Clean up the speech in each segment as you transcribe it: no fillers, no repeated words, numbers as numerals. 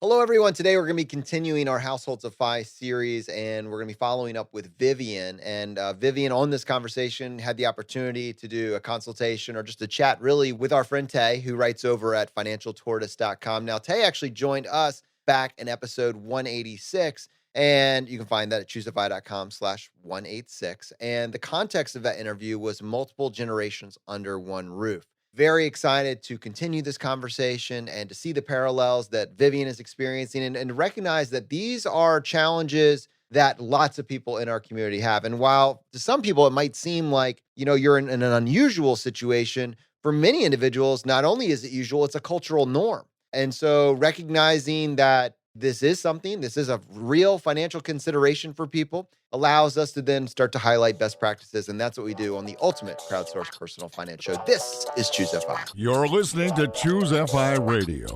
Hello, everyone. Today, we're going to be continuing our Households of Fi series, and we're going to be following up with Vivian. And Vivian, on this conversation, had the opportunity to do a consultation or just a chat, really, with our friend Tay, who writes over at financialtortoise.com. Now, Tay actually joined us back in episode 186, and you can find that at choosefi.com/186. And the context of that interview was multiple generations under one roof. Very excited to continue this conversation and to see the parallels that Vivian is experiencing and recognize that these are challenges that lots of people in our community have. And while to some people it might seem like, you're in an unusual situation, for many individuals, not only is it usual, it's a cultural norm. And so recognizing that this is a real financial consideration for people, allows us to then start to highlight best practices. And that's what we do on the ultimate crowdsourced personal finance show. This is ChooseFI. You're listening to ChooseFI Radio.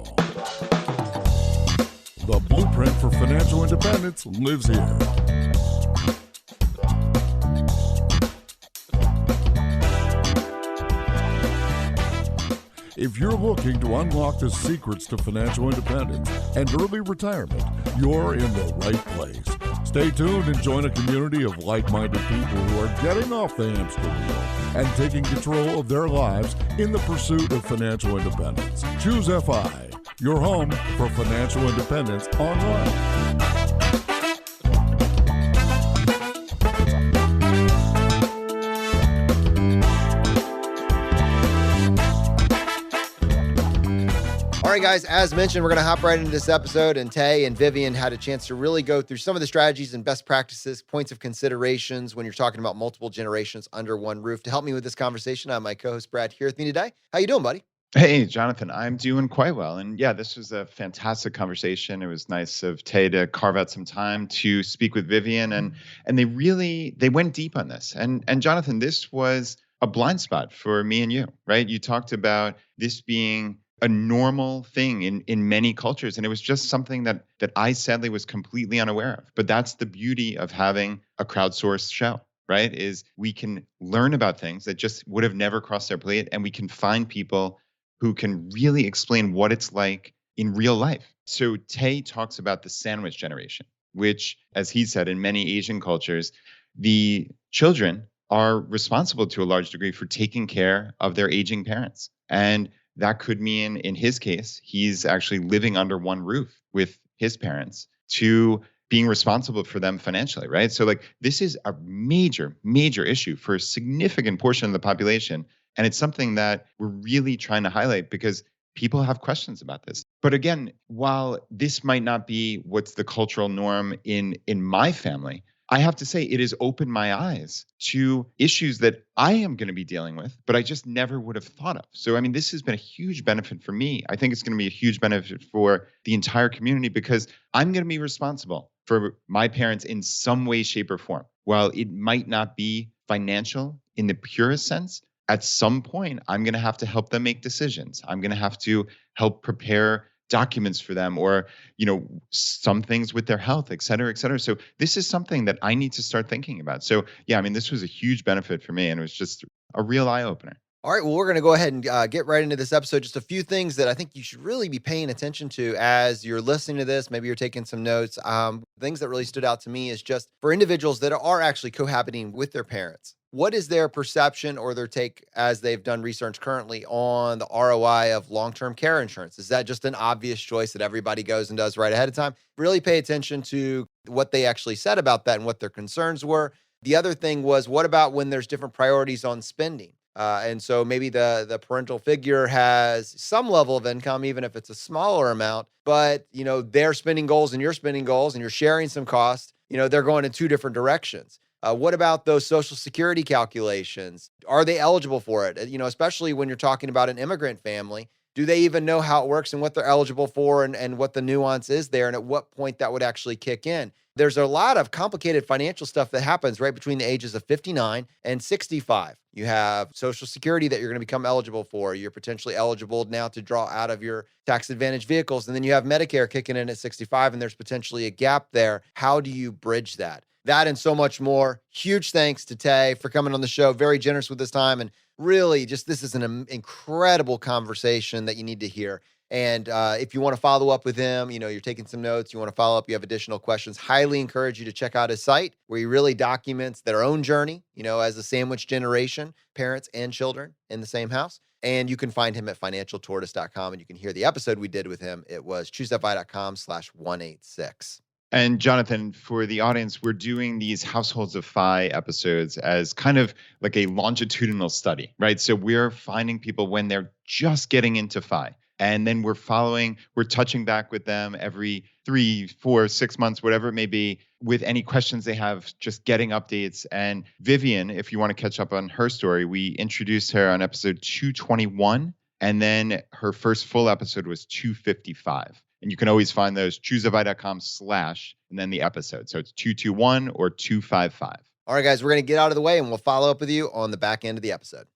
The blueprint for financial independence lives here. If you're looking to unlock the secrets to financial independence and early retirement, you're in the right place. Stay tuned and join a community of like-minded people who are getting off the hamster wheel and taking control of their lives in the pursuit of financial independence. ChooseFI, your home for financial independence online. All right, guys, as mentioned, we're going to hop right into this episode, and Tay and Vivian had a chance to really go through some of the strategies and best practices, points of considerations when you're talking about multiple generations under one roof. To help me with this conversation, I have my co-host Brad here with me today. How you doing, buddy? Hey, Jonathan, I'm doing quite well. And yeah, this was a fantastic conversation. It was nice of Tay to carve out some time to speak with Vivian, and they went deep on this. And Jonathan, this was a blind spot for me and you, right? You talked about this being a normal thing in many cultures. And it was just something that I sadly was completely unaware of. But that's the beauty of having a crowdsourced show, right? Is we can learn about things that just would have never crossed our plate, and we can find people who can really explain what it's like in real life. So Tay talks about the sandwich generation, which, as he said, in many Asian cultures, the children are responsible to a large degree for taking care of their aging parents. And that could mean, in his case, he's actually living under one roof with his parents to being responsible for them financially, right? So this is a major, major issue for a significant portion of the population. And it's something that we're really trying to highlight because people have questions about this. But again, while this might not be what's the cultural norm in my family, I have to say it has opened my eyes to issues that I am going to be dealing with, but I just never would have thought of. So, this has been a huge benefit for me. I think it's going to be a huge benefit for the entire community because I'm going to be responsible for my parents in some way, shape, or form. While it might not be financial in the purest sense, at some point, I'm going to have to help them make decisions. I'm going to have to help prepare documents for them or, some things with their health, et cetera, et cetera. So this is something that I need to start thinking about. So yeah, this was a huge benefit for me and it was just a real eye opener. All right, well, we're going to go ahead and get right into this episode. Just a few things that I think you should really be paying attention to as you're listening to this. Maybe you're taking some notes. Things that really stood out to me is just for individuals that are actually cohabiting with their parents. What is their perception or their take as they've done research currently on the ROI of long-term care insurance? Is that just an obvious choice that everybody goes and does right ahead of time? Really pay attention to what they actually said about that and what their concerns were. The other thing was, what about when there's different priorities on spending? And so maybe the parental figure has some level of income, even if it's a smaller amount, but their spending goals and your spending goals, and you're sharing some costs, they're going in two different directions. What about those Social Security calculations? Are they eligible for it? Especially when you're talking about an immigrant family, do they even know how it works and what they're eligible for and what the nuance is there and at what point that would actually kick in? There's a lot of complicated financial stuff that happens right between the ages of 59 and 65. You have Social Security that you're going to become eligible for. You're potentially eligible now to draw out of your tax advantage vehicles. And then you have Medicare kicking in at 65, and there's potentially a gap there. How do you bridge that? That and so much more. Huge thanks to Tay for coming on the show. Very generous with his time. And really, this is an incredible conversation that you need to hear. And if you want to follow up with him, you're taking some notes, you want to follow up, you have additional questions, highly encourage you to check out his site where he really documents their own journey, as a sandwich generation, parents and children in the same house. And you can find him at financialtortoise.com, and you can hear the episode we did with him. It was ChooseFI.com/186. And Jonathan, for the audience, we're doing these Households of Fi episodes as kind of like a longitudinal study, right? So we're finding people when they're just getting into Fi. And then we're touching back with them every 3, 4, 6 months, whatever it may be, with any questions they have, just getting updates. And Vivian, if you want to catch up on her story, we introduced her on episode 221. And then her first full episode was 255. And you can always find those ChooseFI.com/ and then the episode. So it's 221 or 255. All right, guys, we're going to get out of the way and we'll follow up with you on the back end of the episode.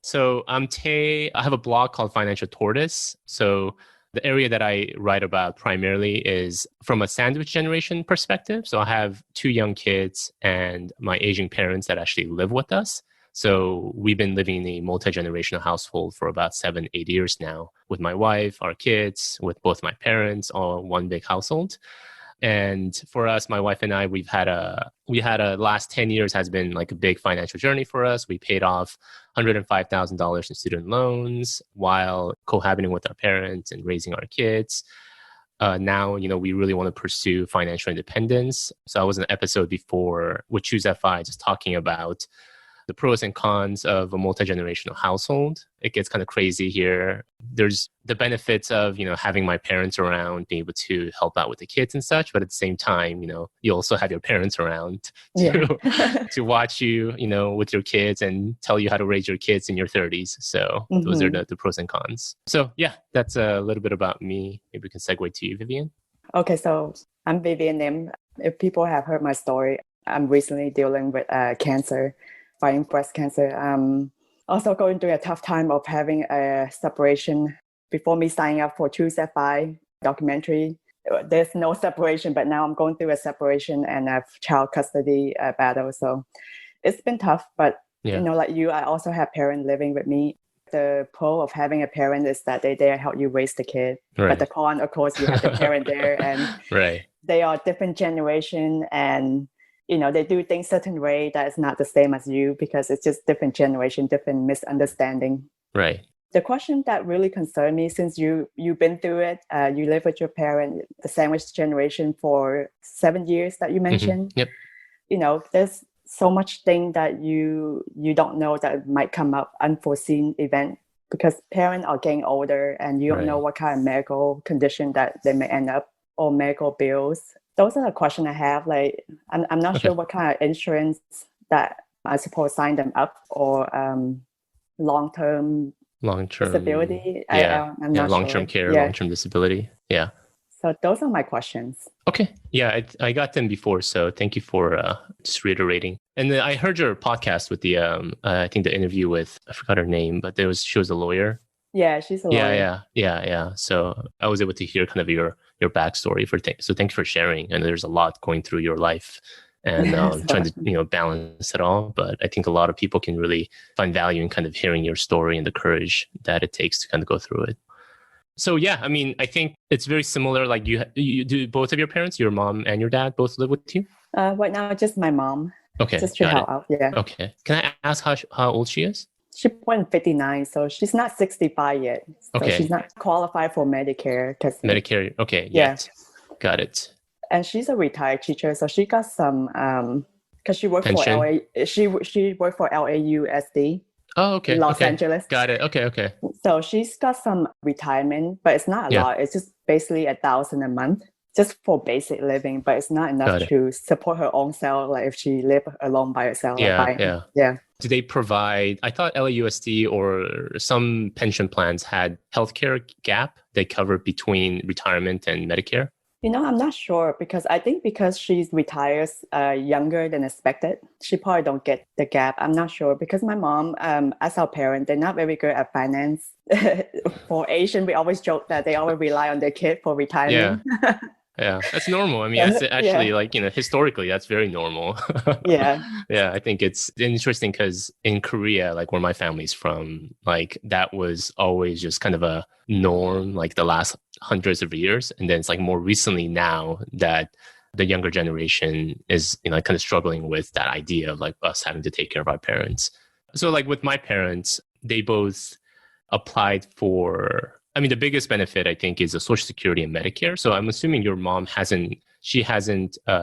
So I'm Tay. I have a blog called Financial Tortoise. So the area that I write about primarily is from a sandwich generation perspective. So I have 2 young kids and my aging parents that actually live with us. So we've been living in a multi-generational household for about 7-8 years now with my wife, our kids, with both my parents, all one big household. And for us, my wife and I, we had a last 10 years has been like a big financial journey for us. We paid off $105,000 in student loans while cohabiting with our parents and raising our kids. Now, we really want to pursue financial independence. So I was in an episode before with ChooseFI just talking about the pros and cons of a multi-generational household. It gets kind of crazy here. There's the benefits of, having my parents around, being able to help out with the kids and such. But at the same time, you also have your parents around to watch you, with your kids and tell you how to raise your kids in your 30s. So those are the pros and cons. So yeah, that's a little bit about me. Maybe we can segue to you, Vivian. Okay, so I'm Vivian. If people have heard my story, I'm recently dealing with cancer. Fighting breast cancer. Also going through a tough time of having a separation. Before me signing up for ChooseFI documentary, there's no separation, but now I'm going through a separation and a child custody battle. So it's been tough, but like you, I also have parents living with me. The pro of having a parent is that they help you raise the kid. Right. But the con, of course, you have the parent there and they are different generation and they do things certain way that is not the same as you because it's just different generation, different misunderstanding. Right. The question that really concerned me, since you've been through it, you live with your parent, the sandwich generation for 7 years that you mentioned. Yep. There's so much thing that you don't know that might come up, unforeseen event, because parents are getting older and you don't know what kind of medical condition that they may end up or medical bills. Those are the questions I have. Like, I'm not sure what kind of insurance that I suppose sign them up or long-term disability. I'm not long-term sure. care, long-term disability. Yeah. So those are my questions. Okay. Yeah, I got them before. So thank you for just reiterating. And then I heard your podcast with the, I think the interview with, I forgot her name, but she was a lawyer. Yeah, she's a lawyer. Yeah. So I was able to hear kind of your backstory so thank you for sharing. And there's a lot going through your life and trying to, balance it all. But I think a lot of people can really find value in kind of hearing your story and the courage that it takes to kind of go through it. So yeah, I mean, I think it's very similar. Like you do both of your parents, your mom and your dad both live with you? Right now, just my mom. Okay. Just to help out. Yeah. Okay. Can I ask how old she is? She went 59, so she's not 65 yet. So she's not qualified for Medicare. Medicare, okay, yet. Got it. And she's a retired teacher, so she got some, because she worked pension? for LA, she worked for LAUSD. Oh, okay. Los Angeles. Got it. Okay. So she's got some retirement, but it's not a lot. It's just basically $1,000 a month, just for basic living, but it's not enough to support her own self, like if she live alone by herself. Yeah. Do they provide, I thought LAUSD or some pension plans had healthcare gap they cover between retirement and Medicare? I'm not sure because she retires younger than expected, she probably don't get the gap. I'm not sure because my mom, as our parent, they're not very good at finance. For Asian, we always joke that they always rely on their kid for retirement. Yeah, that's normal. I mean, Yeah, that's actually like, historically, that's very normal. yeah, Yeah, I think it's interesting because in Korea, like where my family's from, like that was always just kind of a norm, like the last hundreds of years. And then it's like more recently now that the younger generation is, kind of struggling with that idea of like us having to take care of our parents. So like with my parents, they both applied for, I mean, the biggest benefit I think is the Social Security and Medicare. So I'm assuming your mom hasn't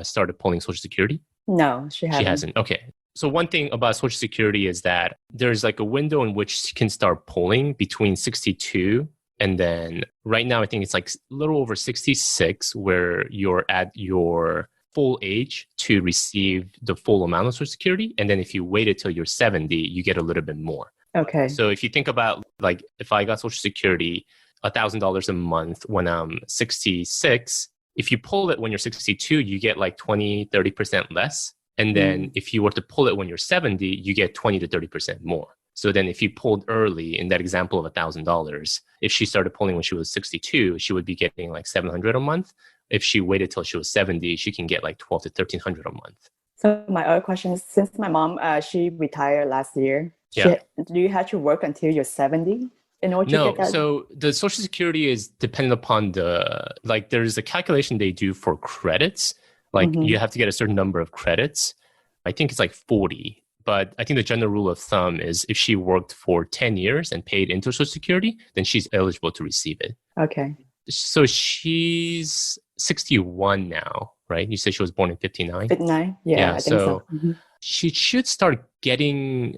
started pulling Social Security. no, she She haven't. hasn't. Okay. So one thing about Social Security is that there's like a window in which she can start pulling between 62 and then right now I think it's like a little over 66 where you're at your full age to receive the full amount of Social Security. And then if you waited till you're 70, you get a little bit more. Okay. So if you think about like if I got Social Security, $1,000 a month when I'm 66, if you pull it when you're 62, you get like 20-30% less. And then if you were to pull it when you're 70, you get 20 to 30% more. So then if you pulled early in that example of $1,000, if she started pulling when she was 62, she would be getting like $700 a month. If she waited till she was 70, she can get like $1,200 to $1,300 a month. So my other question is, since my mom, she retired last year, do you have to work until you're 70 in order to get that? So the Social Security is dependent upon there's a calculation they do for credits. Like you have to get a certain number of credits. I think it's like 40. But I think the general rule of thumb is if she worked for 10 years and paid into Social Security, then she's eligible to receive it. Okay. So she's 61 now, right? You said she was born in 59? 59, yeah, I think so. She should start getting,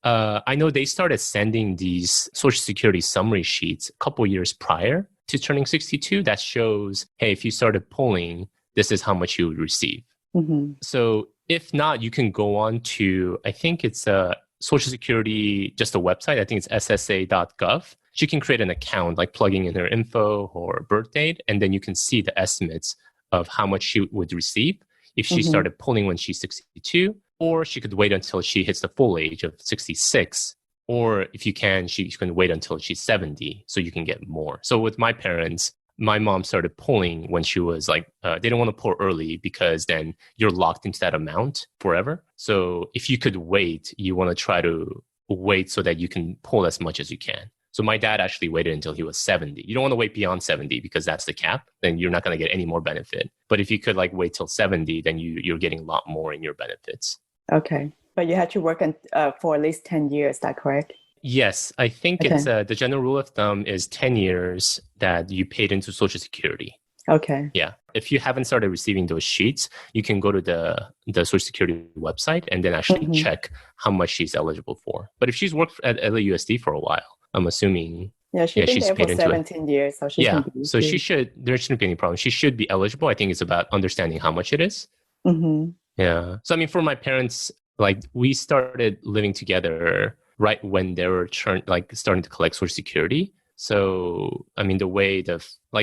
I know they started sending these Social Security summary sheets a couple years prior to turning 62 that shows, hey, if you started pulling, this is how much you would receive. So if not, you can go on to, I think it's Social Security, just a website. I think it's ssa.gov. She can create an account, like plugging in her info or birth date, and then you can see the estimates of how much she would receive if she started pulling when she's 62, or she could wait until she hits the full age of 66. Or if you can, she can wait until she's 70 so you can get more. So with my parents, my mom started pulling when she was like, they didn't want to pull early because then you're locked into that amount forever. So if you could wait, you want to try to wait so that you can pull as much as you can. So my dad actually waited until he was 70. You don't want to wait beyond 70 because that's the cap. Then you're not going to get any more benefit. But if you could like wait till 70, then you're getting a lot more in your benefits. Okay. But you had to work for at least 10 years, is that correct? Yes, I think it's the general rule of thumb is 10 years that you paid into Social Security. Okay. Yeah. If you haven't started receiving those sheets, you can go to the Social Security website and then actually check how much she's eligible for. But if she's worked at LAUSD for a while, I'm assuming she's been there for 17 years. So she there shouldn't be any problem. She should be eligible. I think it's about understanding how much it is. Yeah. So I mean, for my parents, like we started living together right when they were starting to collect Social Security. So, I mean, the way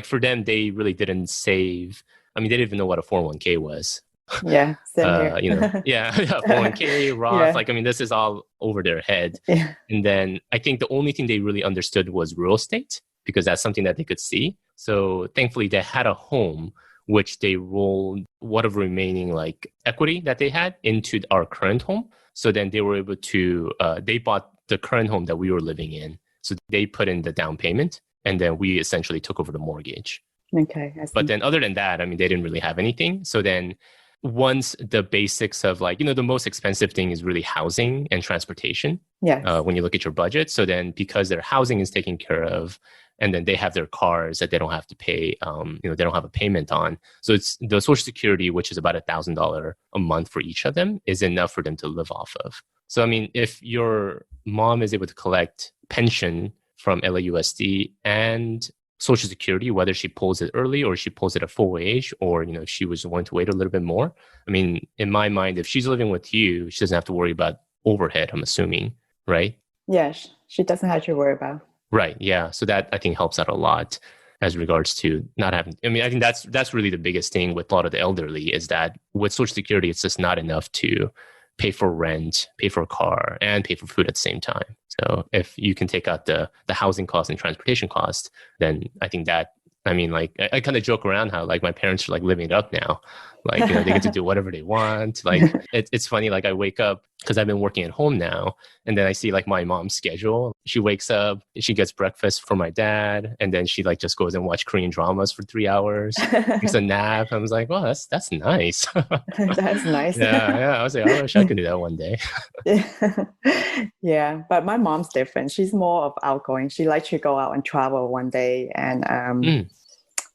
for them, they really didn't save. I mean, they didn't even know what a 401k was. Yeah, same here. 401k, Roth. Like, I mean, this is all over their head. Yeah. And then I think the only thing they really understood was real estate because that's something that they could see. So thankfully, they had a home which they rolled whatever remaining like equity that they had into our current home. So then they were able to, they bought the current home that we were living in. So they put in the down payment and then we essentially took over the mortgage. Okay. I see. But then other than that, I mean, they didn't really have anything. So then once the basics of like, the most expensive thing is really housing and transportation. Yeah. When you look at your budget. So then because their housing is taken care of, and then they have their cars that they don't have to pay, they don't have a payment on. So it's the Social Security, which is about $1,000 a month for each of them, is enough for them to live off of. So, I mean, if your mom is able to collect pension from LAUSD and Social Security, whether she pulls it early or she pulls it at full age, or, if she was wanting to wait a little bit more, I mean, in my mind, if she's living with you, she doesn't have to worry about overhead, I'm assuming, right? Yes, she doesn't have to worry about. Right. Yeah. So that I think helps out a lot as regards to not having, I mean, I think that's really the biggest thing with a lot of the elderly is that with Social Security, it's just not enough to pay for rent, pay for a car, and pay for food at the same time. So if you can take out the housing cost and transportation cost, then I think that I mean, like, I kind of joke around how like my parents are like living it up now. Like, they get to do whatever they want. Like, it's funny. Like, I wake up because I've been working at home now, and then I see like my mom's schedule. She wakes up, she gets breakfast for my dad, and then she like just goes and watch Korean dramas for 3 hours, takes a nap. I was like, well, that's nice. That's nice. Yeah. I was like, I wish I could do that one day. Yeah, but my mom's different. She's more of outgoing. She likes to go out and travel one day, and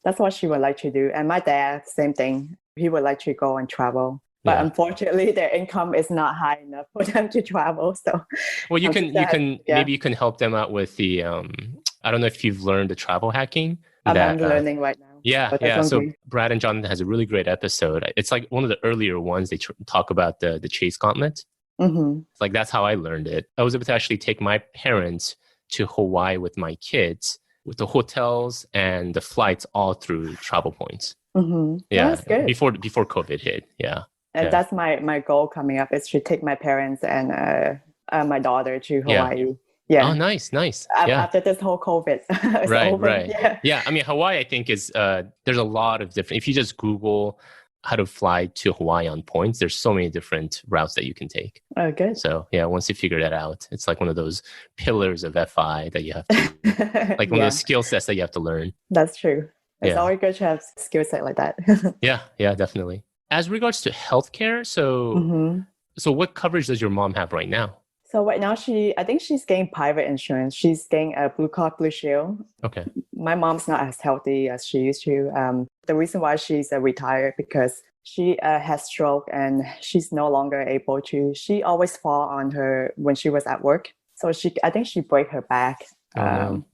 that's what she would like to do. And my dad, same thing. He would like to go and travel, but unfortunately, their income is not high enough for them to travel. So, well, maybe you can help them out with the. I don't know if you've learned the travel hacking. I'm learning right now. Yeah. So Brad and Jonathan has a really great episode. It's like one of the earlier ones. They talk about the Chase Gauntlet. Mm-hmm. Like that's how I learned it. I was able to actually take my parents to Hawaii with my kids, with the hotels and the flights all through travel points. Mm-hmm. Yeah, that's good. Before COVID hit. Yeah, and that's my goal coming up is to take my parents and my daughter to Hawaii. Yeah. Oh, nice. After this whole COVID is over. Right. Yeah. I mean, Hawaii, I think is there's a lot of different. If you just Google how to fly to Hawaii on points, there's so many different routes that you can take. Oh, good. So yeah, once you figure that out, it's like one of those pillars of FI that you have to, like one of those skill sets that you have to learn. That's true. It's always good to have skill set like that. Yeah, definitely. As regards to healthcare, so what coverage does your mom have right now? So right now, I think she's getting private insurance. She's getting a Blue Cross Blue Shield. Okay. My mom's not as healthy as she used to. The reason why she's retired because she has stroke and she's no longer able to. She always fall on her when she was at work. So I think she broke her back, kind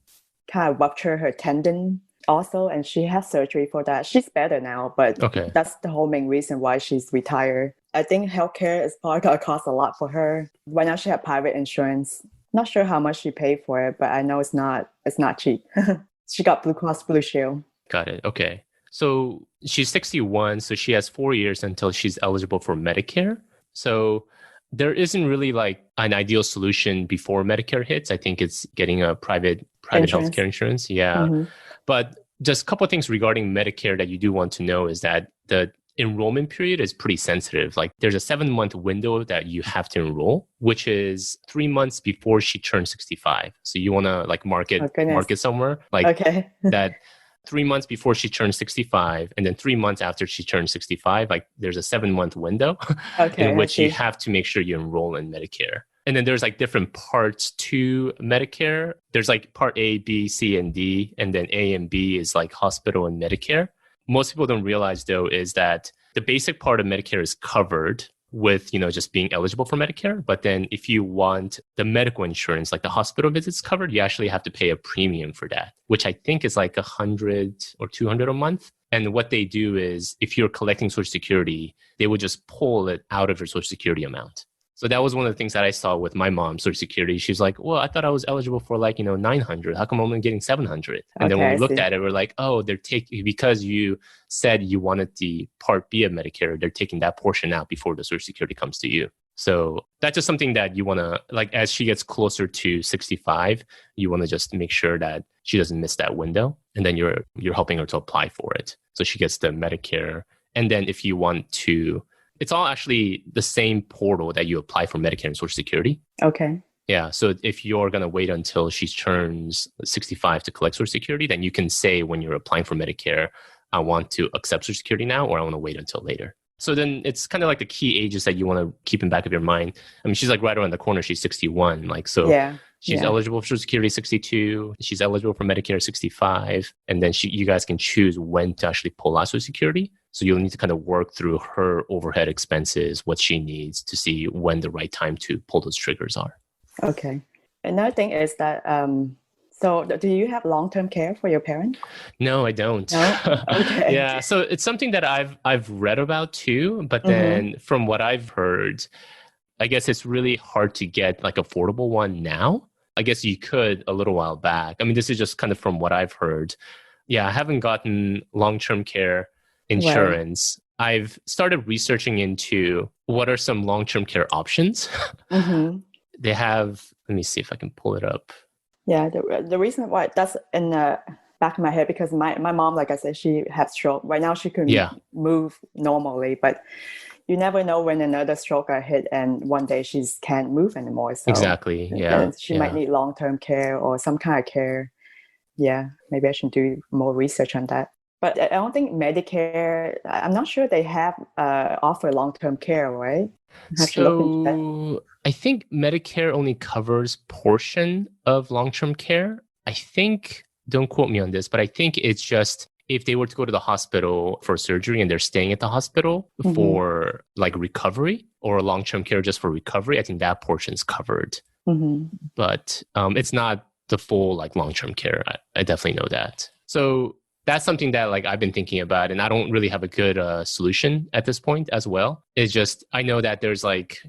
of ruptured her tendon also, and she has surgery for that. She's better now, but that's the whole main reason why she's retired. I think healthcare is probably going to cost a lot for her. Right now she has private insurance. Not sure how much she paid for it, but I know it's not cheap. She got Blue Cross Blue Shield. Got it. Okay. So she's 61, so she has 4 years until she's eligible for Medicare. So there isn't really like an ideal solution before Medicare hits. I think it's getting a private healthcare insurance. Yeah. Mm-hmm. But just a couple of things regarding Medicare that you do want to know is that the enrollment period is pretty sensitive. Like there's a 7-month window that you have to enroll, which is 3 months before she turns 65. So you want to like mark it somewhere like that 3 months before she turns 65 and then 3 months after she turns 65, like there's a 7-month window in which you have to make sure you enroll in Medicare. And then there's like different parts to Medicare. There's like part A, B, C, and D. And then A and B is like hospital and Medicare. Most people don't realize though is that the basic part of Medicare is covered with, just being eligible for Medicare. But then if you want the medical insurance, like the hospital visits covered, you actually have to pay a premium for that, which I think is like $100 or $200 a month. And what they do is if you're collecting Social Security, they would just pull it out of your Social Security amount. So that was one of the things that I saw with my mom's Social Security. She's like, well, I thought I was eligible for like, 900. How come I'm only getting 700? And then when we looked at it, we're like, oh, they're taking, because you said you wanted the Part B of Medicare, they're taking that portion out before the Social Security comes to you. So that's just something that you want to, like, as she gets closer to 65, you want to just make sure that she doesn't miss that window. And then you're helping her to apply for it. So she gets the Medicare. And then if you want to, it's all actually the same portal that you apply for Medicare and Social Security. Okay. Yeah. So if you're going to wait until she turns 65 to collect Social Security, then you can say when you're applying for Medicare, I want to accept Social Security now, or I want to wait until later. So then it's kind of like the key ages that you want to keep in back of your mind. I mean, she's like right around the corner. She's 61. Like, so she's eligible for Social Security 62. She's eligible for Medicare 65. And then you guys can choose when to actually pull out Social Security. So you'll need to kind of work through her overhead expenses, what she needs to see when the right time to pull those triggers are. Okay. Another thing is that, so do you have long-term care for your parents? No, I don't. No? Okay. Yeah. So it's something that I've read about too, but then from what I've heard, I guess it's really hard to get like affordable one now. I guess you could a little while back. I mean, this is just kind of from what I've heard. Yeah, I haven't gotten long-term care insurance. Right. I've started researching into what are some long-term care options. They have, let me see if I can pull it up. Yeah, the reason why that's in back of my head because my mom, like I said, she had stroke. Right now she can Yeah. move normally, but you never know when another stroke got hit and one day she can't move anymore. So Exactly. Yeah. she might need long-term care or some kind of care. Yeah, maybe I should do more research on that. But I don't think Medicare, I'm not sure they have offer long-term care, right? I have to look into that. So I think Medicare only covers portion of long-term care. I think, don't quote me on this, but I think it's just if they were to go to the hospital for surgery and they're staying at the hospital for like recovery or long-term care just for recovery, I think that portion's covered. But it's not the full like long-term care. I definitely know that. So that's something that like I've been thinking about, and I don't really have a good solution at this point as well. It's just I know that there's like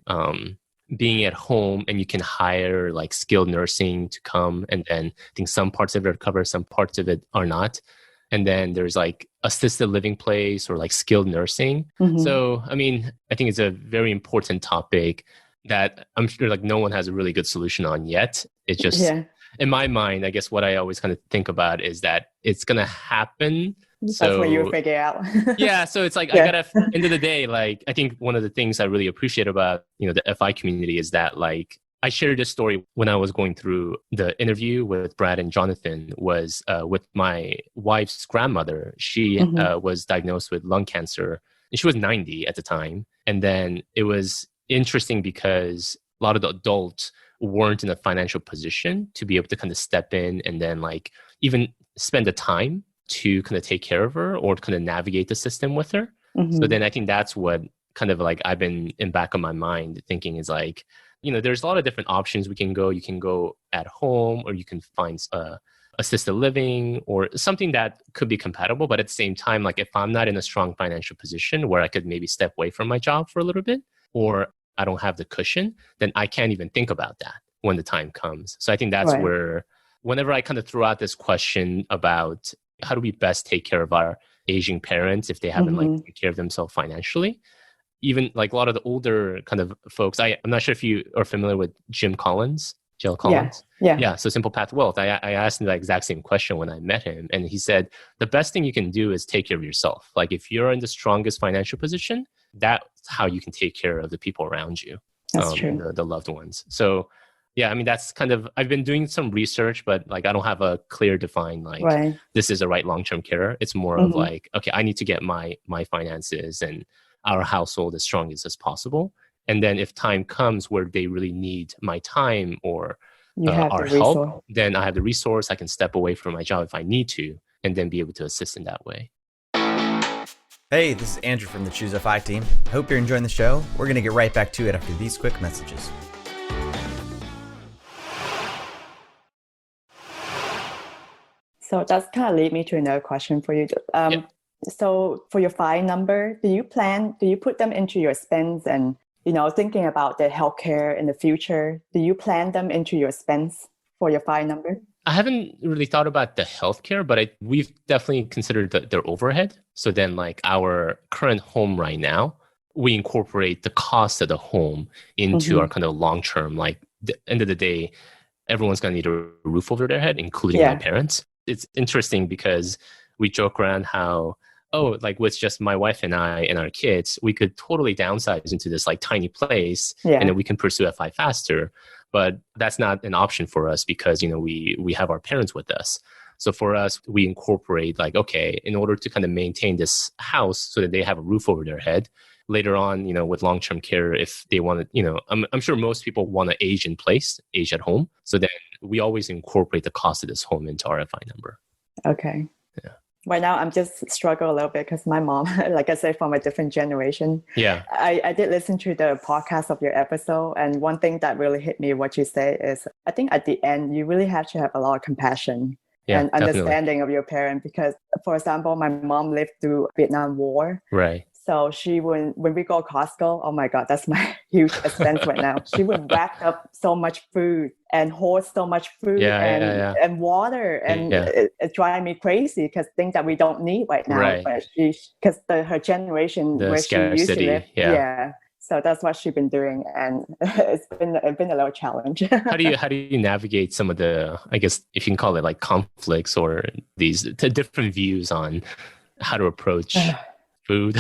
being at home and you can hire like skilled nursing to come, and then I think some parts of it are covered, some parts of it are not. And then there's like assisted living place or like skilled nursing. So I mean, I think it's a very important topic that I'm sure like no one has a really good solution on yet. It's just in my mind, I guess what I always kind of think about is that it's going to happen. That's So what you figure out. yeah. So it's like, I gotta, end of the day, like, I think one of the things I really appreciate about, the FI community is that like, I shared this story when I was going through the interview with Brad and Jonathan was with my wife's grandmother. She was diagnosed with lung cancer and she was 90 at the time. And then it was interesting because a lot of the adults weren't in a financial position to be able to kind of step in and then like even spend the time to kind of take care of her or kind of navigate the system with her. So then I think that's what kind of like I've been in back of my mind thinking is like, there's a lot of different options we can go. You can go at home or you can find assisted living or something that could be compatible. But at the same time, like if I'm not in a strong financial position where I could maybe step away from my job for a little bit, or I don't have the cushion, then I can't even think about that when the time comes. So I think that's where, whenever I kind of throw out this question about how do we best take care of our aging parents if they haven't like taken care of themselves financially, even like a lot of the older kind of folks, I'm not sure if you are familiar with Jill Collins. Yeah. So Simple Path Wealth. I asked him the exact same question when I met him. And he said, the best thing you can do is take care of yourself. Like if you're in the strongest financial position, that's how you can take care of the people around you. That's true. The loved ones. So yeah, I mean, that's kind of, I've been doing some research, but like, I don't have a clear defined, like, this is the right long-term care. It's more of like, okay, I need to get my finances and our household as strong as possible. And then if time comes where they really need my time or our help, then I have the resource. I can step away from my job if I need to, and then be able to assist in that way. Hey, this is Andrew from the ChooseFI team. Hope you're enjoying the show. We're going to get right back to it after these quick messages. So that's kind of lead me to another question for you. So for your FI number, do you put them into your spends and, thinking about the healthcare in the future, do you plan them into your spends for your FI number? I haven't really thought about the healthcare, but we've definitely considered their overhead. So then like our current home right now, we incorporate the cost of the home into our kind of long-term, like the end of the day, everyone's going to need a roof over their head, including my parents. It's interesting because we joke around how, like with just my wife and I and our kids, we could totally downsize into this like tiny place and then we can pursue FI faster. But that's not an option for us because, we have our parents with us. So for us, we incorporate like, okay, in order to kind of maintain this house so that they have a roof over their head, later on, with long-term care, if they want to, I'm sure most people want to age in place, age at home. So then we always incorporate the cost of this home into our FI number. Okay. Yeah. Right now, I'm just struggling a little bit because my mom, like I said, from a different generation. Yeah. I did listen to the podcast of your episode. And one thing that really hit me, what you say is, I think at the end, you really have to have a lot of compassion and understanding of your parent. Because, for example, my mom lived through Vietnam War. Right. So she when we go to Costco, oh my God, that's my huge expense right now. She would rack up so much food and hoard so much food and water. And it drives me crazy because things that we don't need right now. Right. But because her generation the where scarcity, she used to live. Yeah. So that's what she's been doing, and it's been a little challenge. How do you navigate some of the, I guess if you can call it like conflicts or these different views on how to approach food?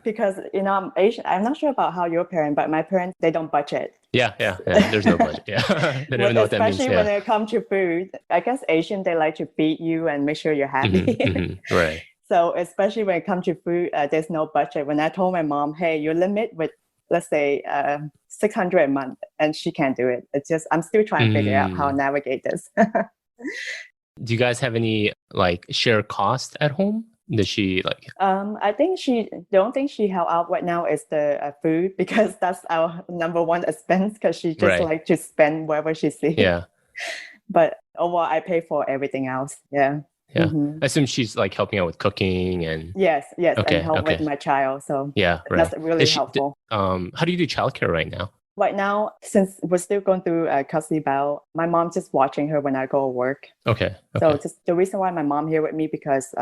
Because I'm Asian. I'm not sure about how your parents, but my parents, they don't budget. Yeah. There's no budget. Yeah. I don't even know what that means. Especially when it comes to food. I guess Asian, they like to feed you and make sure you're happy. Right. So especially when it comes to food, there's no budget. When I told my mom, hey, your limit with, let's say, 600 a month, and she can't do it. It's just, I'm still trying to figure out how to navigate this. Do you guys have any like share cost at home? Does she like? I think the only thing she help out right now is the food, because that's our number one expense, because she just like to spend wherever she sees. Yeah. But overall, I pay for everything else. Yeah. Yeah. I assume she's like helping out with cooking and. Yes. Okay, and help with my child. So yeah, that's really helpful. How do you do childcare right now? Right now, since we're still going through a custody battle, my mom's just watching her when I go to work. Okay. So just the reason why my mom here with me, because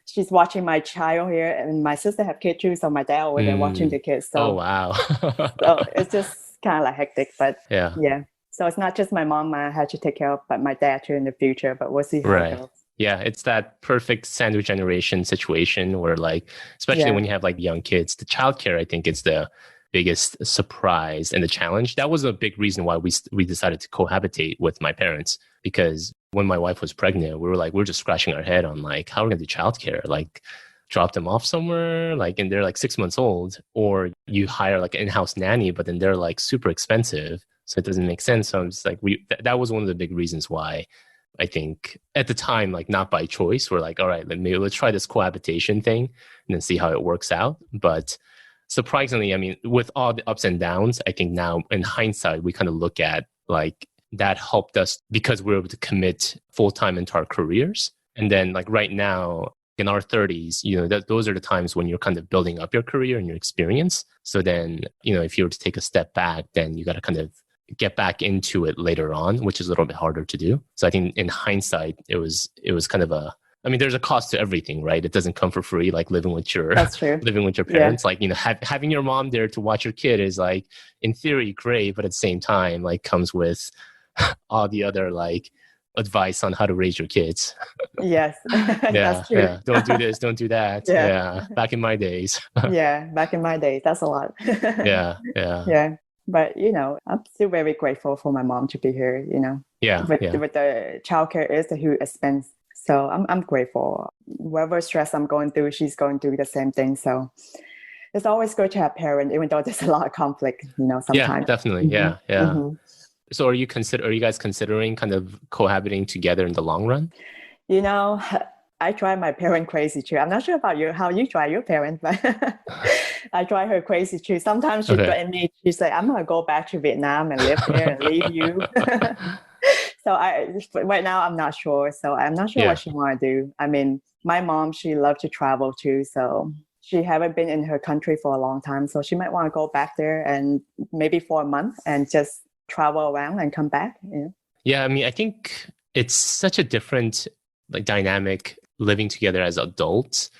she's watching my child here, and my sister have kids too. So my dad over there watching the kids. So, oh, wow. So it's just kind of like hectic, but yeah. So it's not just my mom I had to take care of, but my dad too in the future, but we'll see how it goes. Yeah, it's that perfect sandwich generation situation where like, especially when you have like young kids, the childcare, I think it's the biggest surprise and the challenge. That was a big reason why we decided to cohabitate with my parents, because when my wife was pregnant, we're just scratching our head on like, how are we going to do childcare? Like drop them off somewhere, like, and they're like 6 months old, or you hire like an in-house nanny, but then they're like super expensive. So it doesn't make sense. So I'm just like, that was one of the big reasons why I think at the time, like not by choice, we're like, all right, let's try this cohabitation thing and then see how it works out. But surprisingly, I mean, with all the ups and downs, I think now in hindsight, we kind of look at like that helped us because we were able to commit full-time into our careers. And then like right now in our 30s, those are the times when you're kind of building up your career and your experience. So then, if you were to take a step back, then you got to kind of get back into it later on, which is a little bit harder to do. So I think in hindsight, it was kind of there's a cost to everything, right? It doesn't come for free, like living with your parents. Like, having your mom there to watch your kid is like, in theory, great, but at the same time, like comes with all the other like advice on how to raise your kids. Yes. That's true. Yeah. Don't do this, don't do that. Yeah. Back in my days. Back in my days. That's a lot. Yeah. But, I'm still very grateful for my mom to be here, With the childcare is a huge expense. So I'm grateful. Whatever stress I'm going through, she's going through the same thing. So it's always good to have parents, even though there's a lot of conflict, sometimes. Yeah, definitely. Yeah. So are you guys considering kind of cohabiting together in the long run? I drive my parent crazy too. I'm not sure about you, how you drive your parents, but I drive her crazy too. Sometimes she threaten me. She's like, I'm going to go back to Vietnam and live here and leave you. So right now, I'm not sure. So I'm not sure what she want to do. I mean, my mom, she loves to travel too. So she haven't been in her country for a long time. So she might want to go back there and maybe for a month and just travel around and come back. Yeah, I mean, I think it's such a different like dynamic living together as adults,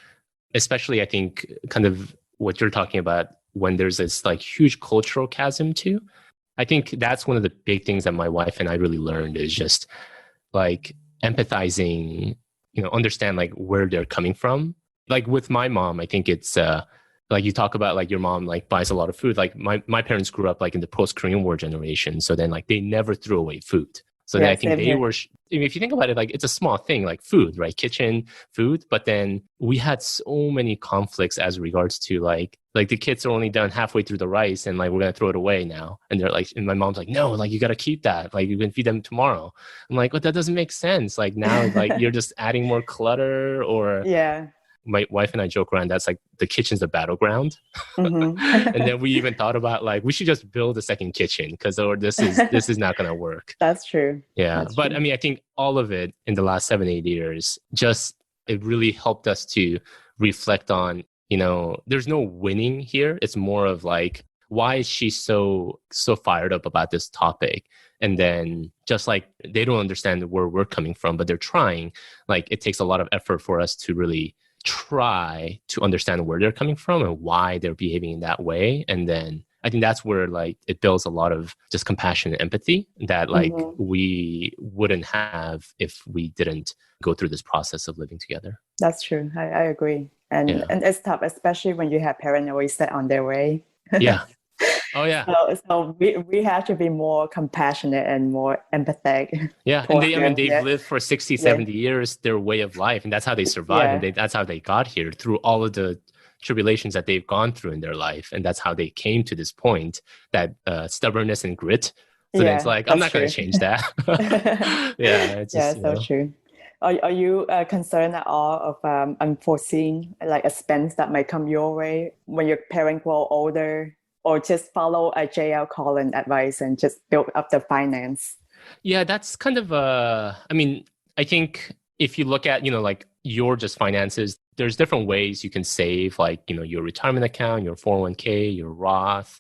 especially I think kind of what you're talking about when there's this like huge cultural chasm too. I think that's one of the big things that my wife and I really learned is just like empathizing, understand like where they're coming from. Like with my mom, I think it's like you talk about like your mom like buys a lot of food. Like my parents grew up like in the post-Korean War generation. So then like they never threw away food. So then I think they were, if you think about it, like it's a small thing like food, right? Kitchen, food. But then we had so many conflicts as regards to like the kids are only done halfway through the rice and like, we're going to throw it away now. And they're like, and my mom's like, no, like you got to keep that. Like you can feed them tomorrow. I'm like, but that doesn't make sense. Like now, like you're just adding more clutter or my wife and I joke around. That's like the kitchen's the battleground. And then we even thought about like, we should just build a second kitchen because this is not going to work. That's true. Yeah. That's true. I mean, I think all of it in the last 7-8 years, it really helped us to reflect on, there's no winning here. It's more of like, why is she so fired up about this topic? And then just like they don't understand where we're coming from, but they're trying. Like it takes a lot of effort for us to really try to understand where they're coming from and why they're behaving in that way. And then I think that's where like it builds a lot of just compassion and empathy that like we wouldn't have if we didn't go through this process of living together. That's true. I agree. And it's tough, especially when you have parents always set on their way. Yeah. Oh yeah. So we have to be more compassionate and more empathetic. Yeah. And they've lived for 60, 70 years, their way of life. And that's how they survive. And that's how they got here through all of the tribulations that they've gone through in their life. And that's how they came to this point, that stubbornness and grit. So then it's like, I'm not going to change that. It's just, so true. Are you concerned at all of unforeseen like expense that might come your way when your parents grow older, or just follow a JL Collins advice and just build up the finance? Yeah, that's kind of I mean, I think if you look at, like your just finances, there's different ways you can save, like, your retirement account, your 401k, your Roth.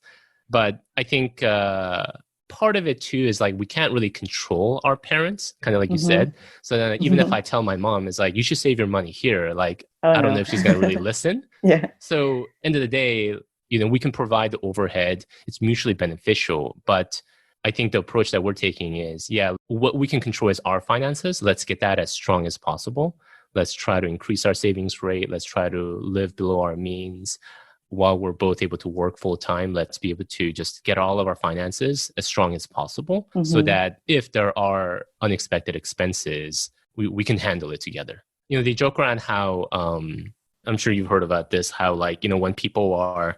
But I think part of it too is like we can't really control our parents, kind of like you said. So then even if I tell my mom, it's like, you should save your money here, like, I don't know if she's going to really listen. So end of the day, we can provide the overhead. It's mutually beneficial. But I think the approach that we're taking is, what we can control is our finances. Let's get that as strong as possible. Let's try to increase our savings rate. Let's try to live below our means. While we're both able to work full time, let's be able to just get all of our finances as strong as possible so that if there are unexpected expenses, we can handle it together. They joke around how, I'm sure you've heard about this, how like, when people are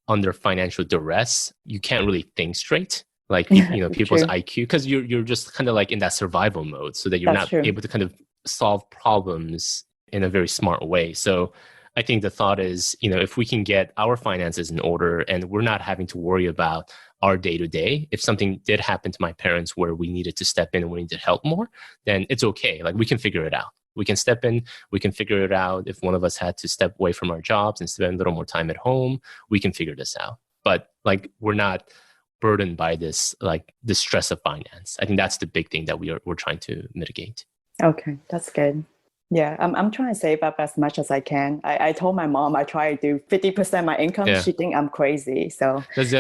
under financial duress, you can't really think straight. Like, people's IQ, because you're just kind of like in that survival mode, so that you're not able to kind of solve problems in a very smart way. So I think the thought is, if we can get our finances in order and we're not having to worry about our day to day, if something did happen to my parents where we needed to step in and we needed help more, then it's okay. Like, we can figure it out. We can step in, we can figure it out. If one of us had to step away from our jobs and spend a little more time at home, we can figure this out. But like, we're not burdened by this, like the stress of finance. I think that's the big thing that we're trying to mitigate. Okay, that's good. Yeah, I'm trying to save up as much as I can. I told my mom I try to do 50% of my income. She think I'm crazy. So does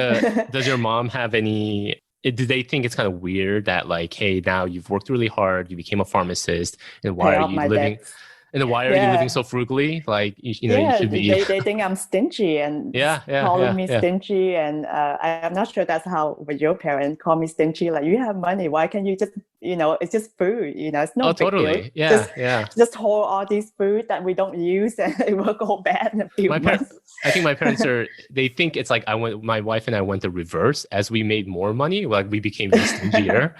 your mom have any? Do they think it's kind of weird that like, hey, now you've worked really hard, you became a pharmacist, and why are you living? Debts. And why are you living so frugally? Like, you should be. They think I'm stingy and calling me stingy. And I'm not sure that's how with your parents call me stingy. Like, you have money, why can't you just, it's just food. It's no big deal. Just hold all these food that we don't use, and it will go bad in a few months. I think my parents they think it's like my wife and I went the reverse. As we made more money, like we became stingier.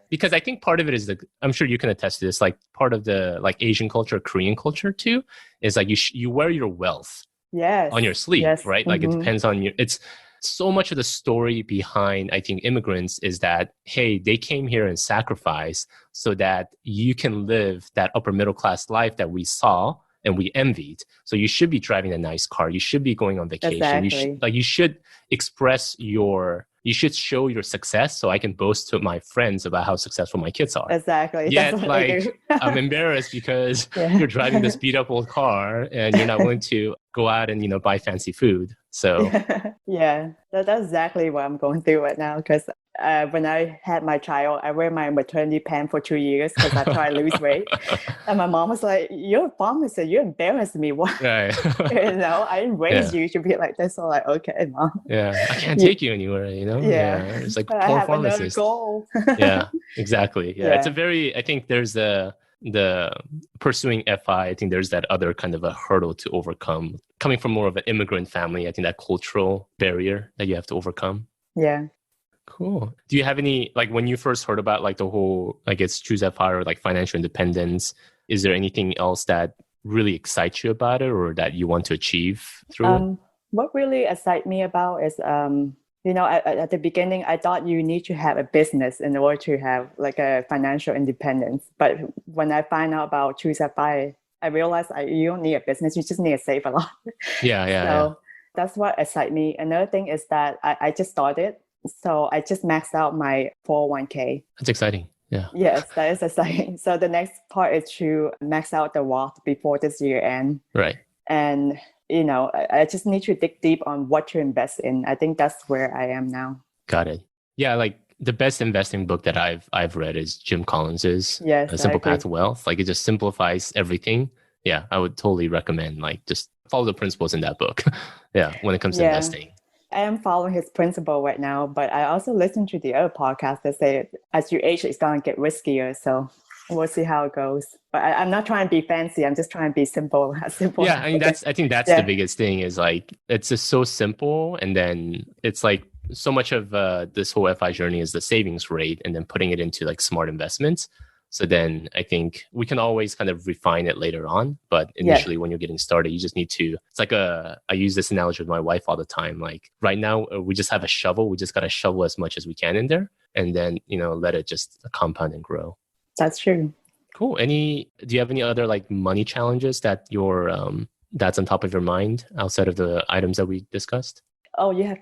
Because I think part of it is I'm sure you can attest to this, like part of the like Asian culture, Korean culture too, is like you wear your wealth on your sleeve, right? Like it depends on it's so much of the story behind, I think, immigrants is that, hey, they came here and sacrificed so that you can live that upper middle class life that we saw and we envied. So you should be driving a nice car. You should be going on vacation. Exactly. You should express you should show your success so I can boast to my friends about how successful my kids are. Exactly. Yet, like, I'm embarrassed because you're driving this beat up old car and you're not willing to go out and, buy fancy food. So that's exactly what I'm going through right now. Because when I had my child, I wear my maternity pants for 2 years because I try to lose weight. And my mom was like, "You're a pharmacist. You embarrass me. What? Right. I didn't raise you to be like this." So like, okay, mom. Yeah, I can't take you anywhere. It's like but poor I have pharmacist. Another goal. Yeah, exactly. Yeah, it's a very. I think there's the pursuing FI. I think there's that other kind of a hurdle to overcome. Coming from more of an immigrant family, I think that cultural barrier that you have to overcome. Yeah. Cool. Do you have any, like when you first heard about like the whole, I guess, ChooseFI or like financial independence, is there anything else that really excites you about it or that you want to achieve through it? What really excites me about is, at the beginning, I thought you need to have a business in order to have like a financial independence. But when I find out about ChooseFI, I realized you don't need a business. You just need to save a lot. So that's what excites me. Another thing is that I just started. So I just maxed out my 401k. That's exciting. Yeah. Yes, that is exciting. So the next part is to max out the wealth before this year end. Right. And, I just need to dig deep on what to invest in. I think that's where I am now. Got it. Yeah, like the best investing book that I've read is Jim Collins's Yes, A I Simple Path agree. to Wealth. Like it just simplifies everything. Yeah, I would totally recommend like just follow the principles in that book. Yeah, when it comes to Yeah. investing. I am following his principle right now, but I also listen to the other podcast that say as you age, it's going to get riskier. So we'll see how it goes. But I'm not trying to be fancy. I'm just trying to be simple, as simple Yeah, as I mean I think that's the Yeah. biggest thing is like it's just so simple, and then it's like so much of this whole FI journey is the savings rate, and then putting it into like smart investments. So then I think we can always kind of refine it later on, but Yeah. initially when you're getting started, you just need to. It's like I use this analogy with my wife all the time. Like right now, we just have a shovel. We just got to shovel as much as we can in there, and then let it just compound and grow. That's true. Cool. Do you have any other like money challenges that that's on top of your mind outside of the items that we discussed? Oh, you have.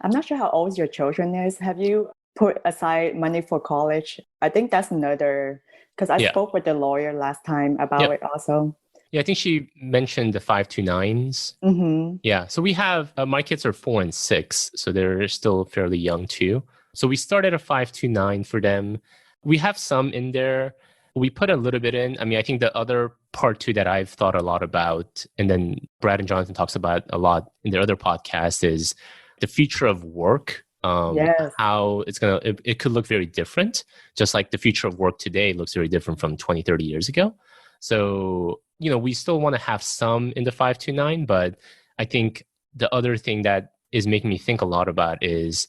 I'm not sure how old your children is. Have you put aside money for college? I think that's another, because I Yeah. spoke with the lawyer last time about it also. Yeah, I think she mentioned the 529s. Mm-hmm. Yeah. So we have my kids are 4 and 6, so they're still fairly young too. So we started a 529 for them. We have some in there. We put a little bit in. I mean, I think the other part too that I've thought a lot about, and then Brad and Jonathan talks about a lot in their other podcast, is the future of work. Yes. How it could look very different, just like the future of work today looks very different from 20, 30 years ago. So, we still want to have some in the 529, but I think the other thing that is making me think a lot about is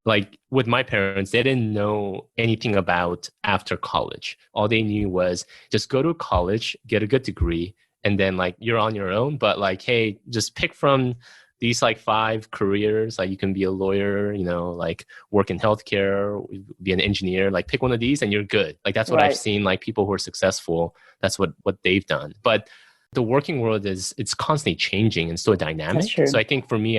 like with my parents, they didn't know anything about after college. All they knew was just go to college, get a good degree, and then like you're on your own. But like, hey, just pick from these like 5 careers. Like you can be a lawyer, like work in healthcare, be an engineer, like pick one of these and you're good. Like that's what I've seen, like people who are successful, that's what they've done. But the working world it's constantly changing and so dynamic. So I think for me,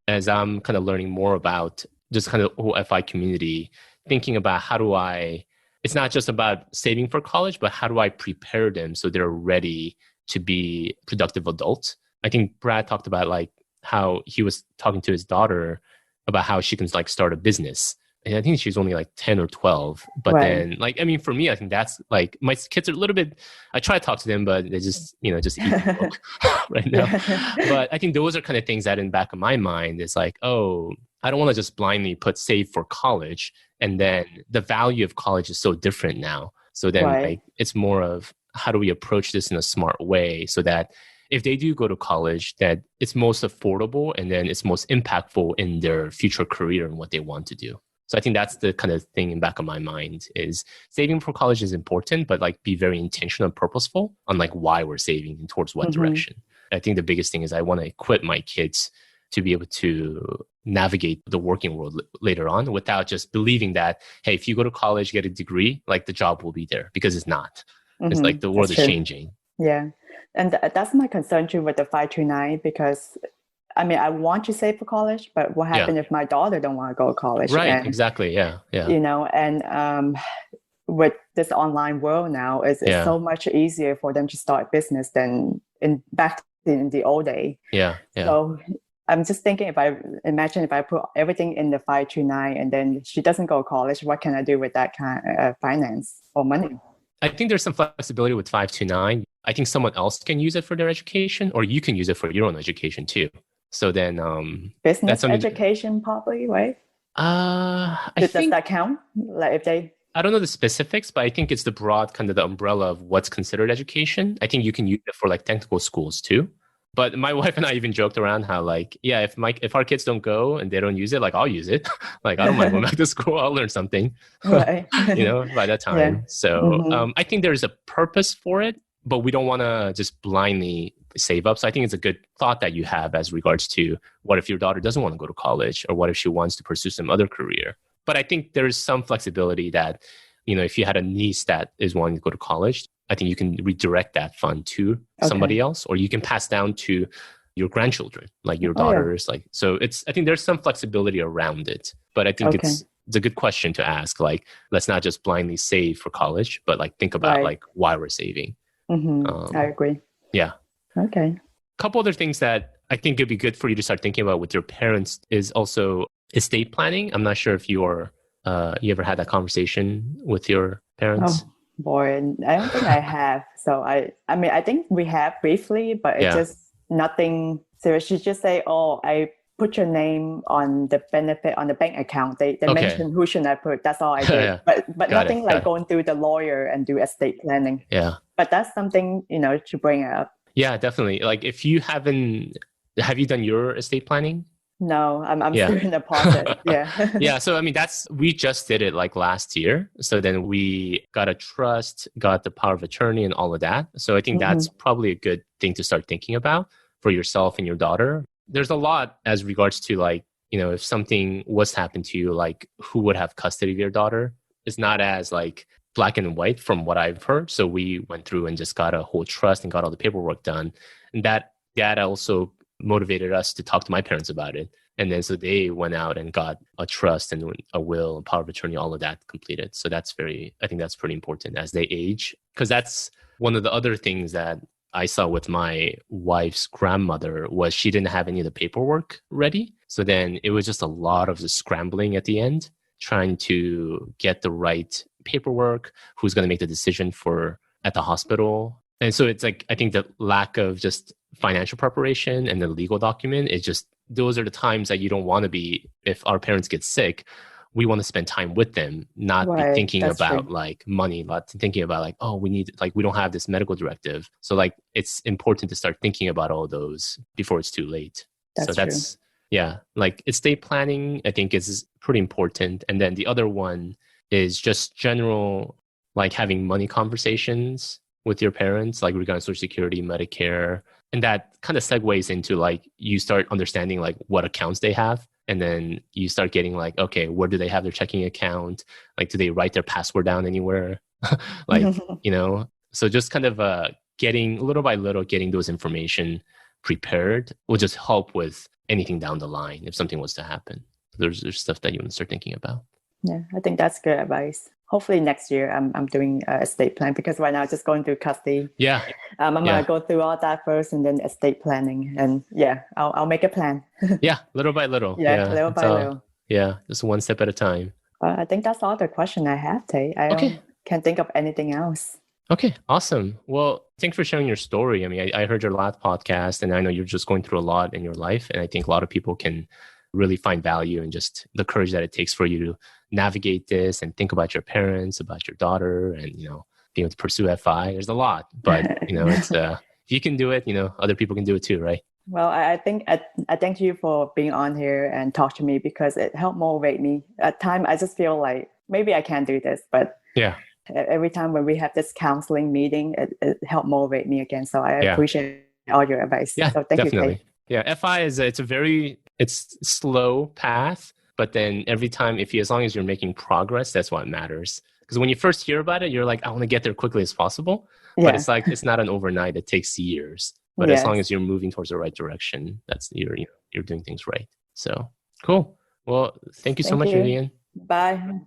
as I'm kind of learning more about just kind of the whole FI community, thinking about it's not just about saving for college, but how do I prepare them so they're ready to be productive adults? I think Brad talked about like how he was talking to his daughter about how she can like start a business. And I think she's only like 10 or 12. But then like, I mean, for me, I think that's like my kids are a little bit, I try to talk to them, but they just, just eat the book right now. But I think those are kind of things that in the back of my mind is like, oh, I don't want to just blindly put save for college. And then the value of college is so different now. So then like, it's more of how do we approach this in a smart way so that if they do go to college, that it's most affordable and then it's most impactful in their future career and what they want to do. So I think that's the kind of thing in back of my mind is saving for college is important, but like be very intentional and purposeful on like why we're saving and towards what direction. I think the biggest thing is I want to equip my kids to be able to navigate the working world later on without just believing that, hey, if you go to college, get a degree, like the job will be there, because it's not. It's like the world is changing. Yeah. And that's my concern too with the 529, because I mean, I want to save for college, but what happens if my daughter don't want to go to college? Right, exactly. Yeah. And with this online world now, it's so much easier for them to start business than back in the old day. Yeah. So I'm just thinking, if I put everything in the 529 and then she doesn't go to college, what can I do with that kind of finance or money? I think there's some flexibility with 529. I think someone else can use it for their education, or you can use it for your own education too. So then business education probably, right? Does that count? Like if they I don't know the specifics, but I think it's the broad kind of the umbrella of what's considered education. I think you can use it for like technical schools too. But my wife and I even joked around how like, yeah, if our kids don't go and they don't use it, like I'll use it. Like I don't mind going back to school. I'll learn something, right. By that time. Yeah. So I think there's a purpose for it, but we don't want to just blindly save up. So I think it's a good thought that you have as regards to what if your daughter doesn't want to go to college, or what if she wants to pursue some other career. But I think there's some flexibility that, if you had a niece that is wanting to go to college, I think you can redirect that fund to somebody else, or you can pass down to your grandchildren, like your daughters. I think there's some flexibility around it, but I think it's a good question to ask. Like, let's not just blindly save for college, but like think about Right. like why we're saving. I agree. Yeah. Okay. A couple other things that I think it'd be good for you to start thinking about with your parents is also estate planning. I'm not sure if you ever had that conversation with your parents. Oh boy, I don't think I have. So I mean, I think we have briefly, but it's Yeah. just nothing serious. She just say, "Oh, I put your name on the benefit on the bank account." They Okay. mentioned who should I put. That's all I did. Yeah. But Got nothing it. like going through the lawyer and do estate planning. Yeah. But that's something to bring up. Yeah, definitely. Like if you have you done your estate planning? No, I'm Yeah. still in the process. Yeah. Yeah. So, I mean, we just did it like last year. So then we got a trust, got the power of attorney and all of that. So I think that's probably a good thing to start thinking about for yourself and your daughter. There's a lot as regards to like, if something was to happen to you, like who would have custody of your daughter? It's not as like black and white from what I've heard. So we went through and just got a whole trust and got all the paperwork done. And that also motivated us to talk to my parents about it. And then so they went out and got a trust and a will and power of attorney, all of that completed. So I think that's pretty important as they age. Because that's one of the other things that I saw with my wife's grandmother was she didn't have any of the paperwork ready. So then it was just a lot of the scrambling at the end, trying to get the right paperwork, who's going to make the decision at the hospital. And so it's like, I think the lack of just financial preparation and the legal document is just, those are the times that you don't want to be, if our parents get sick, we want to spend time with them, not be thinking about like money, not thinking about like, oh, we don't have this medical directive. So like, it's important to start thinking about all those before it's too late. That's yeah, like estate planning, I think is pretty important. And then the other one is just general, like having money conversations with your parents, like regarding Social Security, Medicare. And that kind of segues into like, you start understanding like what accounts they have. And then you start getting like, okay, where do they have their checking account? Like, do they write their password down anywhere? Like, so just kind of getting little by little, getting those information prepared will just help with anything down the line if something was to happen. There's stuff that you want to start thinking about. Yeah, I think that's good advice. Hopefully next year I'm doing estate plan, because right now I'm just going through custody. Yeah. I'm going to go through all that first and then estate planning. And yeah, I'll make a plan. Yeah, little by little. Yeah, little by little. Yeah, just one step at a time. I think that's all the question I have, Tay. Can't think of anything else. Okay, awesome. Well, thanks for sharing your story. I mean, I heard your last podcast, and I know you're just going through a lot in your life. And I think a lot of people can really find value in just the courage that it takes for you to navigate this and think about your parents, about your daughter, and, being able to pursue FI. There's a lot, but, it's if you can do it, other people can do it too, right? Well, I think I thank you for being on here and talk to me, because it helped motivate me. At times, I just feel like maybe I can't do this, but yeah. Every time when we have this counseling meeting, it helped motivate me again. So I appreciate all your advice. Yeah, so thank definitely. You, Kate. Yeah, FI it's slow path, but then every time, as long as you're making progress, that's what matters. Because when you first hear about it, you're like, I want to get there quickly as possible. Yeah. But it's like, it's not an overnight. It takes years. But as long as you're moving towards the right direction, that's you're doing things right. So cool. Well, thank you so much, Vivian. Bye.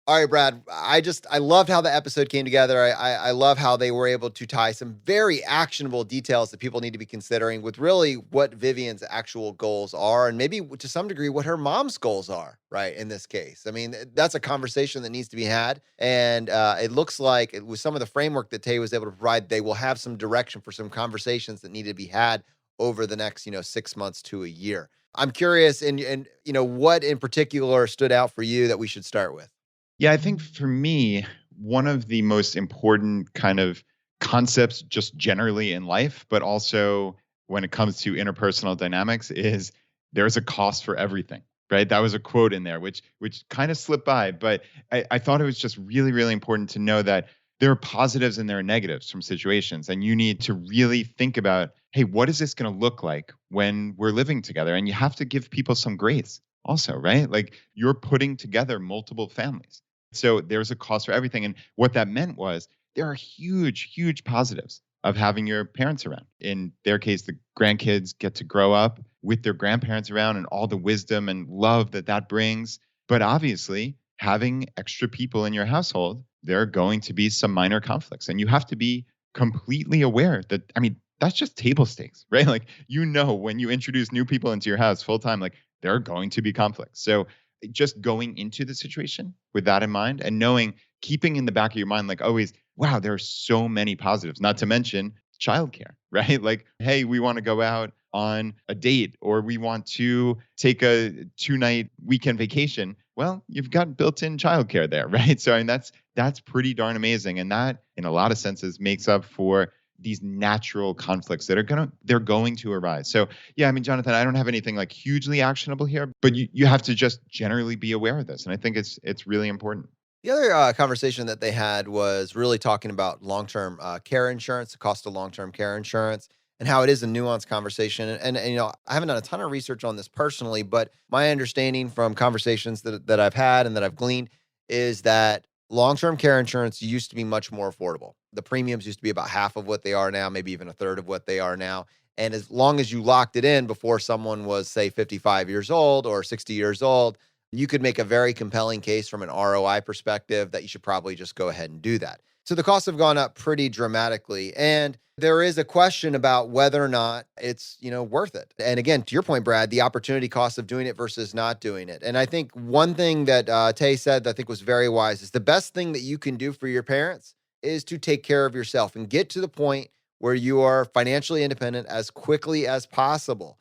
All right, Brad, I loved how the episode came together. I love how they were able to tie some very actionable details that people need to be considering with really what Vivian's actual goals are, and maybe to some degree what her mom's goals are, right, in this case. I mean, that's a conversation that needs to be had, and it looks like with some of the framework that Tay was able to provide, they will have some direction for some conversations that need to be had over the next, 6 months to a year. I'm curious, and what in particular stood out for you that we should start with? Yeah, I think for me, one of the most important kind of concepts just generally in life, but also when it comes to interpersonal dynamics, is there's a cost for everything, right? That was a quote in there, which kind of slipped by, but I thought it was just really, really important to know that there are positives and there are negatives from situations. And you need to really think about, hey, what is this going to look like when we're living together? And you have to give people some grace also, right? Like, you're putting together multiple families. So there's a cost for everything. And what that meant was there are huge, huge positives of having your parents around. In their case, the grandkids get to grow up with their grandparents around and all the wisdom and love that that brings. But obviously, having extra people in your household, there are going to be some minor conflicts. And you have to be completely aware that, I mean, that's just table stakes, right? Like, when you introduce new people into your house full time, like there are going to be conflicts. So just going into the situation with that in mind and knowing, keeping in the back of your mind, like always, wow, there are so many positives, not to mention childcare, right? Like, hey, we want to go out on a date or we want to take a 2-night weekend vacation. Well, you've got built-in childcare there, right? So I mean, that's pretty darn amazing. And that in a lot of senses makes up for these natural conflicts that they're going to arise. So yeah, I mean, Jonathan, I don't have anything like hugely actionable here, but you have to just generally be aware of this. And I think it's really important. The other conversation that they had was really talking about long-term care insurance, the cost of long-term care insurance, and how it is a nuanced conversation. And I haven't done a ton of research on this personally, but my understanding from conversations that I've had and that I've gleaned is that long-term care insurance used to be much more affordable. The premiums used to be about half of what they are now, maybe even a third of what they are now. And as long as you locked it in before someone was, say, 55 years old or 60 years old, you could make a very compelling case from an ROI perspective that you should probably just go ahead and do that. So the costs have gone up pretty dramatically. And there is a question about whether or not it's, worth it. And again, to your point, Brad, the opportunity cost of doing it versus not doing it. And I think one thing that Tay said that I think was very wise is the best thing that you can do for your parents is to take care of yourself and get to the point where you are financially independent as quickly as possible.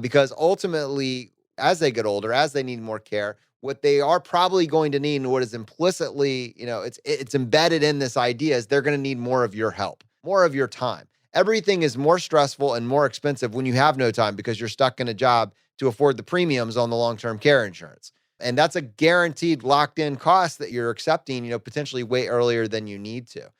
Because ultimately, as they get older, as they need more care, what they are probably going to need and what is implicitly, it's embedded in this idea is they're going to need more of your help, more of your time. Everything is more stressful and more expensive when you have no time because you're stuck in a job to afford the premiums on the long-term care insurance. And that's a guaranteed locked in cost that you're accepting, potentially way earlier than you need to.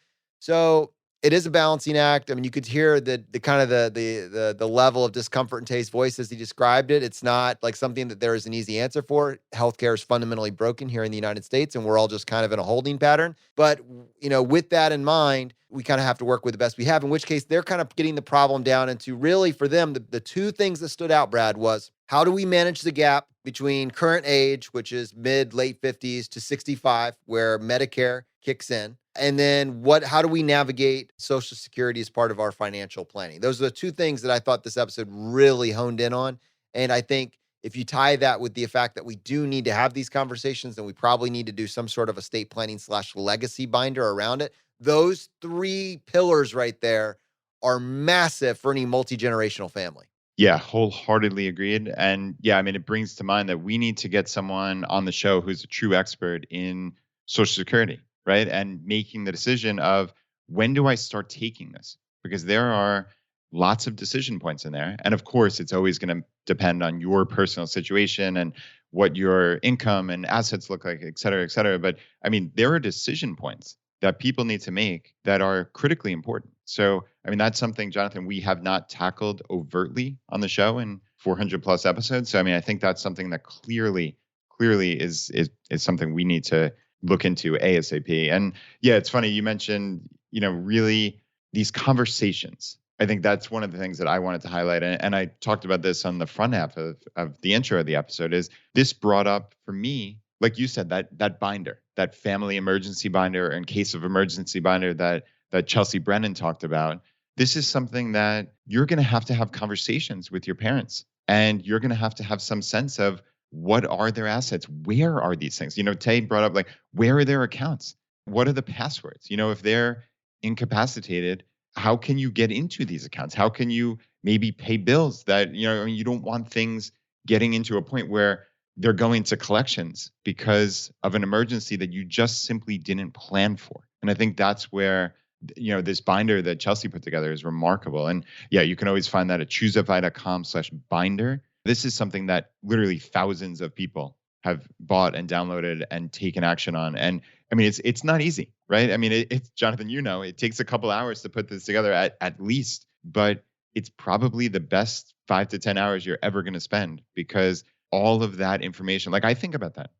So it is a balancing act. I mean, you could hear the kind of the level of discomfort in Tay's voice as he described it. It's not like something that there is an easy answer for. Healthcare is fundamentally broken here in the United States, and we're all just kind of in a holding pattern. But, with that in mind, we kind of have to work with the best we have, in which case they're kind of getting the problem down into really for them, the two things that stood out, Brad, was how do we manage the gap between current age, which is late 50s to 65, where Medicare kicks in, and then how do we navigate Social Security as part of our financial planning? Those are the two things that I thought this episode really honed in on. And I think if you tie that with the fact that we do need to have these conversations, then we probably need to do some sort of estate planning / legacy binder around it. Those three pillars right there are massive for any multi-generational family. Yeah, wholeheartedly agreed. And yeah, I mean, it brings to mind that we need to get someone on the show who's a true expert in Social Security, right? And making the decision of when do I start taking this? Because there are lots of decision points in there. And of course, it's always going to depend on your personal situation and what your income and assets look like, et cetera, et cetera. But I mean, there are decision points that people need to make that are critically important. So, I mean, that's something, Jonathan, we have not tackled overtly on the show in 400 plus episodes. So, I mean, I think that's something that clearly is something we need to look into ASAP. And yeah, it's funny you mentioned, really these conversations. I think that's one of the things that I wanted to highlight. And I talked about this on the front half of the intro of the episode is this brought up for me, like you said, that binder, that family emergency binder or in case of emergency binder that Chelsea Brennan talked about. This is something that you're going to have conversations with your parents, and you're going to have some sense of what are their assets? Where are these things? Tay brought up like, where are their accounts? What are the passwords? If they're incapacitated, how can you get into these accounts? How can you maybe pay bills that, you don't want things getting into a point where they're going to collections because of an emergency that you just simply didn't plan for. And I think that's where, this binder that Chelsea put together is remarkable. And yeah, you can always find that at ChooseFI.com/binder. This is something that literally thousands of people have bought and downloaded and taken action on. And I mean, it's not easy, right? I mean, it's Jonathan, it takes a couple hours to put this together at least, but it's probably the best 5 to 10 hours you're ever going to spend because all of that information, like I think about that,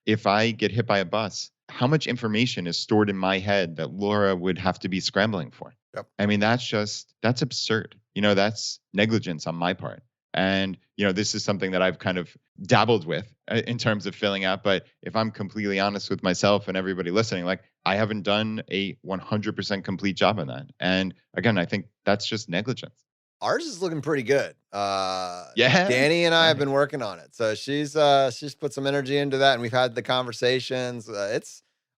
if I get hit by a bus, how much information is stored in my head that Laura would have to be scrambling for? Yep. I mean, that's absurd. That's negligence on my part. And, this is something that I've kind of dabbled with in terms of filling out. But if I'm completely honest with myself and everybody listening, like, I haven't done a 100% complete job on that. And again, I think that's just negligence. Ours is looking pretty good. Yeah. Danny and I have been working on it. So she's put some energy into that, and we've had the conversations.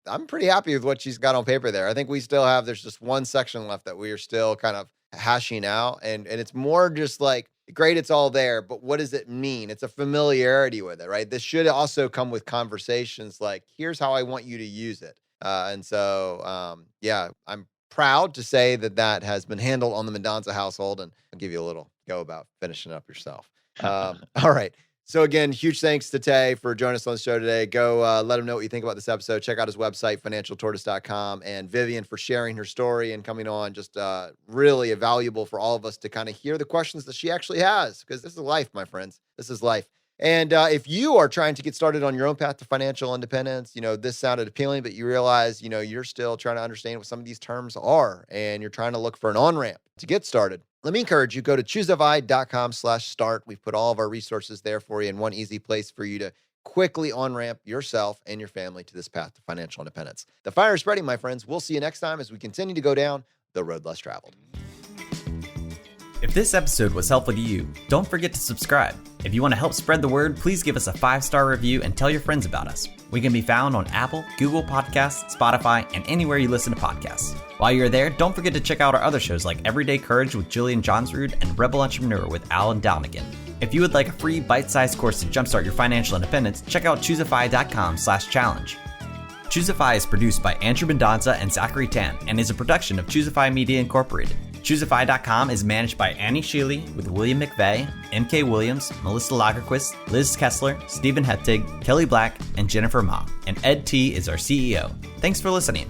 I'm pretty happy with what she's got on paper there. I think there's just one section left that we are still kind of hashing out. And it's more just like, great, it's all there, but what does it mean? It's a familiarity with it, right? This should also come with conversations like, here's how I want you to use it. And so, I'm proud to say that has been handled on the Mendonza household, and I'll give you a little go about finishing up yourself. All right. So again, huge thanks to Tay for joining us on the show today. Go let him know what you think about this episode. Check out his website, financialtortoise.com, and Vivian for sharing her story and coming on. Just really valuable for all of us to kind of hear the questions that she actually has, because this is life, my friends. This is life. And if you are trying to get started on your own path to financial independence, this sounded appealing, but you realize, you're still trying to understand what some of these terms are, and you're trying to look for an on-ramp to get started. Let me encourage you, go to ChooseFI.com/start. We've put all of our resources there for you in one easy place for you to quickly on-ramp yourself and your family to this path to financial independence. The fire is spreading, my friends. We'll see you next time as we continue to go down the road less traveled. If this episode was helpful to you, don't forget to subscribe. If you want to help spread the word, please give us a 5-star review and tell your friends about us. We can be found on Apple, Google Podcasts, Spotify, and anywhere you listen to podcasts. While you're there, don't forget to check out our other shows like Everyday Courage with Julian Johnsrud and Rebel Entrepreneur with Alan Downigan. If you would like a free bite-sized course to jumpstart your financial independence, check out ChooseFI.com/challenge. ChooseFI is produced by Andrew Mendonza and Zachary Tan and is a production of ChooseFI Media Incorporated. ChooseFI.com is managed by Annie Sheely with William McVeigh, M.K. Williams, Melissa Lagerquist, Liz Kessler, Stephen Heptig, Kelly Black, and Jennifer Ma. And Ed T is our CEO. Thanks for listening.